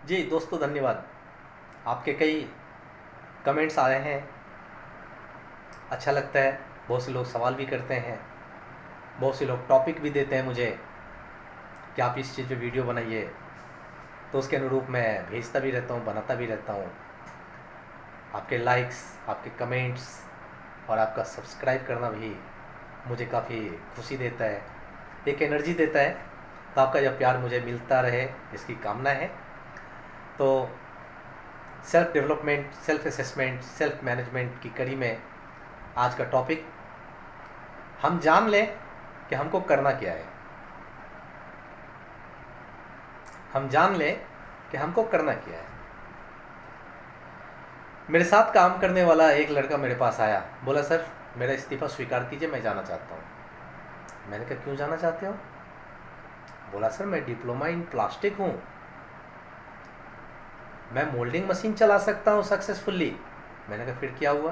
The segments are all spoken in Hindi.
जी दोस्तों, धन्यवाद। आपके कई कमेंट्स आ रहे हैं, अच्छा लगता है। बहुत से लोग सवाल भी करते हैं, बहुत से लोग टॉपिक भी देते हैं मुझे कि आप इस चीज़ पे वीडियो बनाइए, तो उसके अनुरूप मैं भेजता भी रहता हूँ, बनाता भी रहता हूँ। आपके लाइक्स, आपके कमेंट्स और आपका सब्सक्राइब करना भी मुझे काफ़ी खुशी देता है, एक एनर्जी देता है। तो आपका यह प्यार मुझे मिलता रहे, इसकी कामना है। तो self development, self assessment, self management की कड़ी में आज का टॉपिक, हम जान लें कि हमको करना क्या है। हम जान लें कि हमको करना क्या है। मेरे साथ काम करने वाला एक लड़का मेरे पास आया, बोला सर मेरा इस्तीफ़ा स्वीकार कीजिए, मैं जाना चाहता हूँ। मैंने कहा क्यों जाना चाहते हो? बोला सर मैं डिप्लोमा इन प्लास्टिक हूँ, मैं मोल्डिंग मशीन चला सकता हूँ सक्सेसफुली। मैंने कहा फिर क्या हुआ?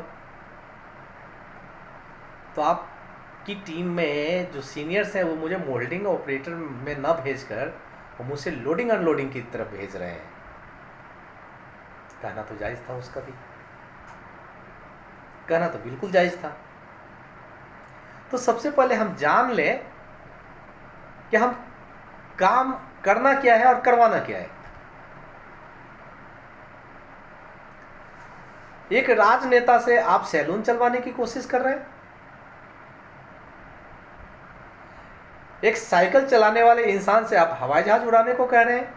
तो आपकी टीम में जो सीनियर्स हैं वो मुझे मोल्डिंग ऑपरेटर में न भेजकर वो मुझसे लोडिंग अनलोडिंग की तरफ भेज रहे हैं। कहना तो जायज़ था उसका भी, कहना तो बिल्कुल जायज़ था। तो सबसे पहले हम जान लें कि हम काम करना क्या है और करवाना क्या है। एक राजनेता से आप सैलून चलवाने की कोशिश कर रहे हैं, एक साइकिल चलाने वाले इंसान से आप हवाई जहाज उड़ाने को कह रहे हैं,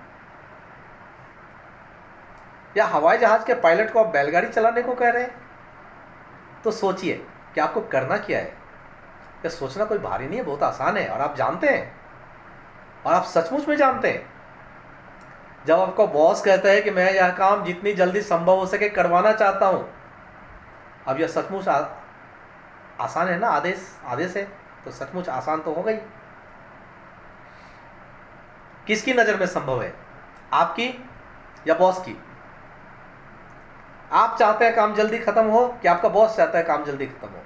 या हवाई जहाज के पायलट को आप बैलगाड़ी चलाने को कह रहे हैं। तो सोचिए कि आपको करना क्या है। यह सोचना कोई भारी नहीं है, बहुत आसान है और आप जानते हैं, और आप सचमुच में जानते हैं। जब आपका बॉस कहता है कि मैं यह काम जितनी जल्दी संभव हो सके करवाना चाहता हूं, अब यह सचमुच आसान है ना, आदेश है, तो सचमुच आसान तो होगा ही। किसकी नज़र में संभव है, आपकी या बॉस की? आप चाहते हैं काम जल्दी खत्म हो कि आपका बॉस चाहता है काम जल्दी खत्म हो?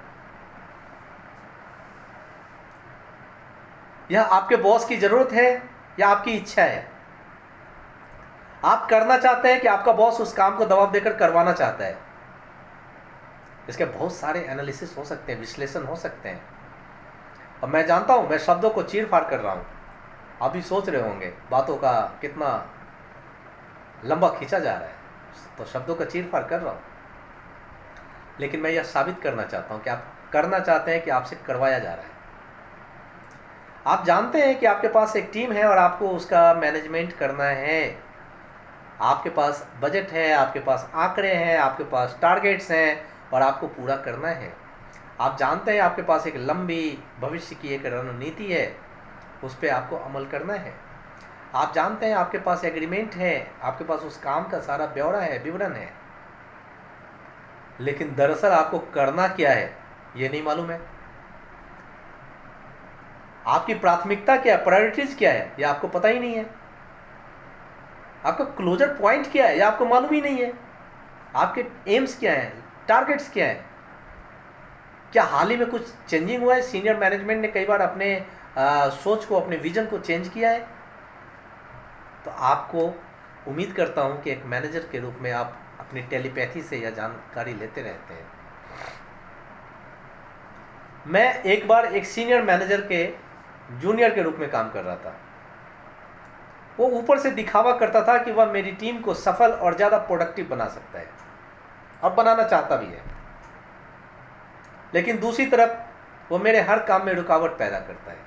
यह आपके बॉस की जरूरत है या आपकी इच्छा है? आप करना चाहते हैं कि आपका बॉस उस काम को दबाव देकर करवाना चाहता है? इसके बहुत सारे एनालिसिस हो सकते हैं, विश्लेषण हो सकते हैं, और मैं जानता हूं मैं शब्दों को चीर फाड़ कर रहा हूं। आप भी सोच रहे होंगे बातों का कितना लंबा खींचा जा रहा है, तो शब्दों का चीर फाड़ कर रहा हूं, लेकिन मैं यह साबित करना चाहता हूं कि आप करना चाहते हैं कि आपसे करवाया जा रहा है। आप जानते हैं कि आपके पास एक टीम है और आपको उसका मैनेजमेंट करना है। आपके पास बजट है, आपके पास आंकड़े हैं, आपके पास टारगेट्स हैं और आपको पूरा करना है। आप जानते हैं आपके पास एक लंबी भविष्य की एक रणनीति है, उस पर आपको अमल करना है। आप जानते हैं आपके पास एग्रीमेंट है, आपके पास उस काम का सारा ब्यौरा है, विवरण है, लेकिन दरअसल आपको करना क्या है ये नहीं मालूम है। आपकी प्राथमिकता क्या है, प्रायोरिटीज क्या है, ये आपको पता ही नहीं है। आपका क्लोजर पॉइंट क्या है ये आपको मालूम ही नहीं है। आपके एम्स क्या हैं, टारगेट्स क्या हैं? क्या हाल ही में कुछ चेंजिंग हुआ है? सीनियर मैनेजमेंट ने कई बार अपने सोच को, अपने विजन को चेंज किया है? तो आपको उम्मीद करता हूं कि एक मैनेजर के रूप में आप अपनी टेलीपैथी से यह जानकारी लेते रहते हैं। मैं एक बार एक सीनियर मैनेजर के जूनियर के रूप में काम कर रहा था। वो ऊपर से दिखावा करता था कि वह मेरी टीम को सफल और ज़्यादा प्रोडक्टिव बना सकता है, और बनाना चाहता भी है, लेकिन दूसरी तरफ वो मेरे हर काम में रुकावट पैदा करता है।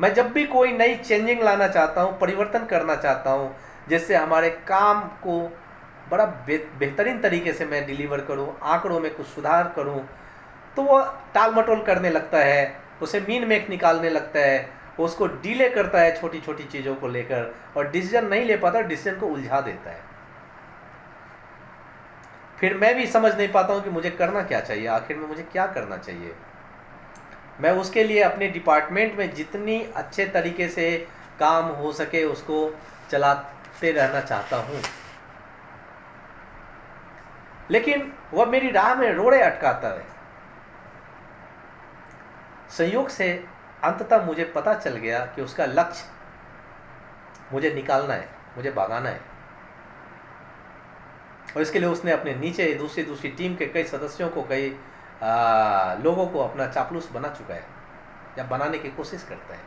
मैं जब भी कोई नई चेंजिंग लाना चाहता हूँ, परिवर्तन करना चाहता हूँ, जिससे हमारे काम को बड़ा बेहतरीन तरीके से मैं डिलीवर करूँ, आंकड़ों में कुछ सुधार करूँ, तो वो टाल मटोल करने लगता है, उसे मीन मेक निकालने लगता है, उसको डिले करता है छोटी छोटी चीज़ों को लेकर, और डिसीजन नहीं ले पाता, डिसीजन को उलझा देता है। फिर मैं भी समझ नहीं पाता हूँ कि मुझे करना क्या चाहिए, आखिर में मुझे क्या करना चाहिए। मैं उसके लिए अपने डिपार्टमेंट में जितनी अच्छे तरीके से काम हो सके उसको चलाते रहना चाहता हूँ, लेकिन वह मेरी राह में रोड़े अटकाता है। संयोग से अंततः मुझे पता चल गया कि उसका लक्ष्य मुझे निकालना है, मुझे भगाना है। और इसके लिए उसने अपने नीचे दूसरी टीम के कई सदस्यों को, कई लोगों को अपना चापलूस बना चुका है या बनाने की कोशिश करता है।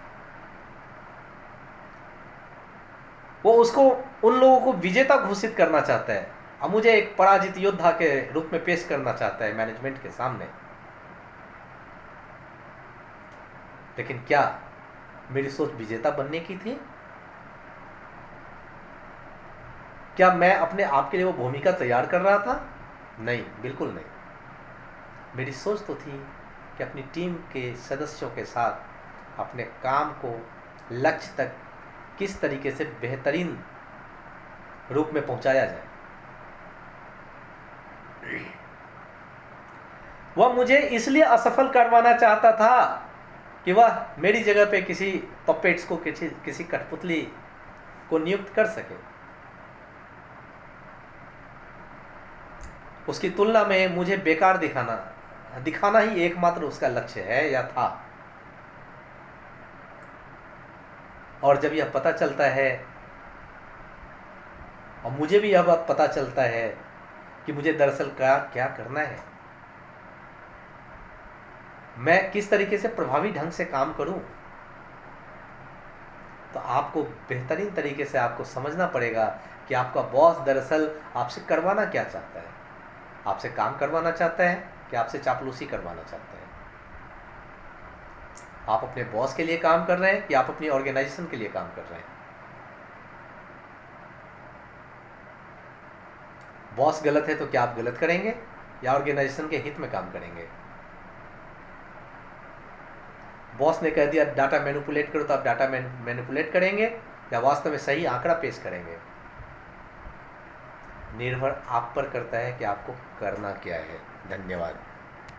वो उसको, उन लोगों को विजेता घोषित करना चाहता है और मुझे एक पराजित योद्धा के रूप में पेश करना चाहता है मैनेजमेंट के सामने। लेकिन क्या मेरी सोच विजेता बनने की थी? क्या मैं अपने आप के लिए वो भूमिका तैयार कर रहा था? नहीं, बिल्कुल नहीं। मेरी सोच तो थी कि अपनी टीम के सदस्यों के साथ अपने काम को लक्ष्य तक किस तरीके से बेहतरीन रूप में पहुंचाया जाए। वह मुझे इसलिए असफल करवाना चाहता था कि वह मेरी जगह पे किसी पपेट्स को, किसी कठपुतली को नियुक्त कर सके। उसकी तुलना में मुझे बेकार दिखाना ही एकमात्र उसका लक्ष्य है या था। और जब यह पता चलता है, और मुझे भी यह बात पता चलता है कि मुझे दरअसल क्या करना है, मैं किस तरीके से प्रभावी ढंग से काम करूं, तो आपको बेहतरीन तरीके से आपको समझना पड़ेगा कि आपका बॉस दरअसल आपसे करवाना क्या चाहता है। आपसे काम करवाना चाहता है कि आपसे चापलूसी करवाना चाहता है? आप अपने बॉस के लिए काम कर रहे हैं या आप अपनी ऑर्गेनाइजेशन के लिए काम कर रहे हैं? बॉस गलत है तो क्या आप गलत करेंगे या ऑर्गेनाइजेशन के हित में काम करेंगे? बॉस ने कह दिया डाटा मैनिपुलेट करो, तो आप डाटा मैनिपुलेट करेंगे या वास्तव में सही आंकड़ा पेश करेंगे? निर्भर आप पर करता है कि आपको करना क्या है। धन्यवाद।